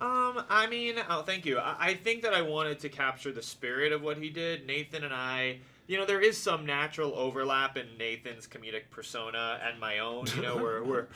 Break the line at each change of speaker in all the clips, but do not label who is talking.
I mean, oh, thank you. I think that I wanted to capture the spirit of what he did. Nathan and I, there is some natural overlap in Nathan's comedic persona and my own. We're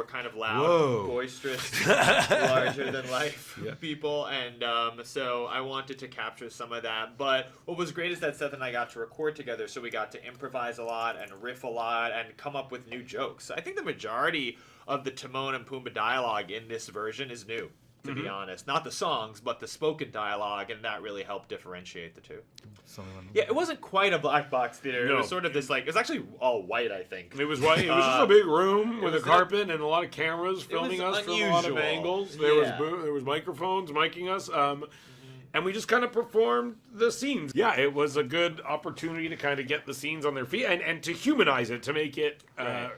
kind of loud,
Whoa.
boisterous, larger than life
Yeah.
people, and so I wanted to capture some of that. But what was great is that Seth and I got to record together, so we got to improvise a lot and riff a lot and come up with new jokes. I think the majority of the Timon and Pumbaa dialogue in this version is new, to be honest. Not the songs, but the spoken dialogue, and that really helped differentiate the two. Yeah, it wasn't quite a black box theater.
No.
It was sort of this, it was actually all white, I think.
It was white. It was just a big room with a
was
carpet and a lot of cameras filming us from a lot of
unusual.
angles.
Yeah.
There was microphones miking us. And we just kind of performed the scenes. Yeah, it was a good opportunity to kind of get the scenes on their feet and to humanize it, to make it...
Right.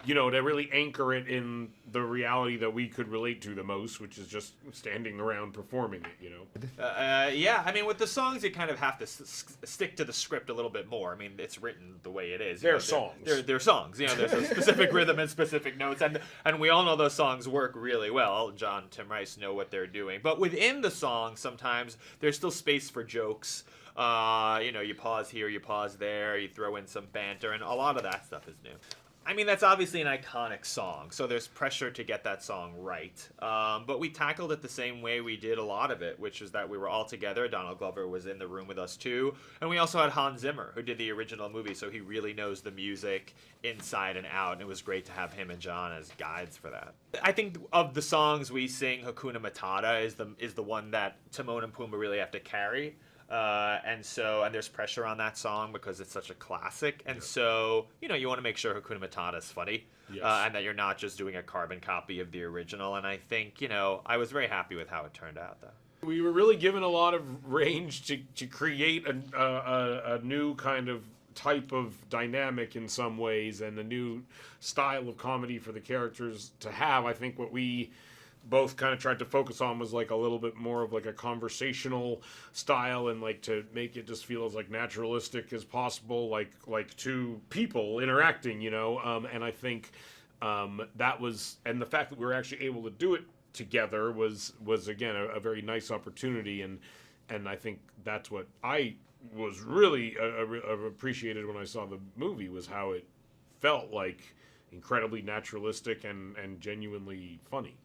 To really anchor it in the reality that we could relate to the most, which is just standing around performing it,
Yeah, I mean, with the songs, you kind of have to stick to the script a little bit more. I mean, it's written the way it is.
They're songs.
They're songs. There's a specific rhythm and specific notes, and we all know those songs work really well. John, Tim Rice know what they're doing. But within the song, sometimes there's still space for jokes. You pause here, you pause there, you throw in some banter, and a lot of that stuff is new. I mean, that's obviously an iconic song, so there's pressure to get that song right. But we tackled it the same way we did a lot of it, which is that we were all together. Donald Glover was in the room with us, too. And we also had Hans Zimmer, who did the original movie, so he really knows the music inside and out. And it was great to have him and John as guides for that. I think of the songs we sing, Hakuna Matata is the one that Timon and Pumbaa really have to carry. And there's pressure on that song because it's such a classic. And so, you want to make sure Hakuna Matata is funny.
Yes.
And that you're not just doing a carbon copy of the original. And I think, I was very happy with how it turned out, though.
We were really given a lot of range to create a new kind of type of dynamic in some ways and a new style of comedy for the characters to have. I think what we both kind of tried to focus on was like a little bit more of like a conversational style and like to make it just feel as like naturalistic as possible, like two people interacting, and I think that was, and the fact that we were actually able to do it together was again a very nice opportunity, and I think that's what I was really appreciated when I saw the movie, was how it felt like incredibly naturalistic and genuinely funny.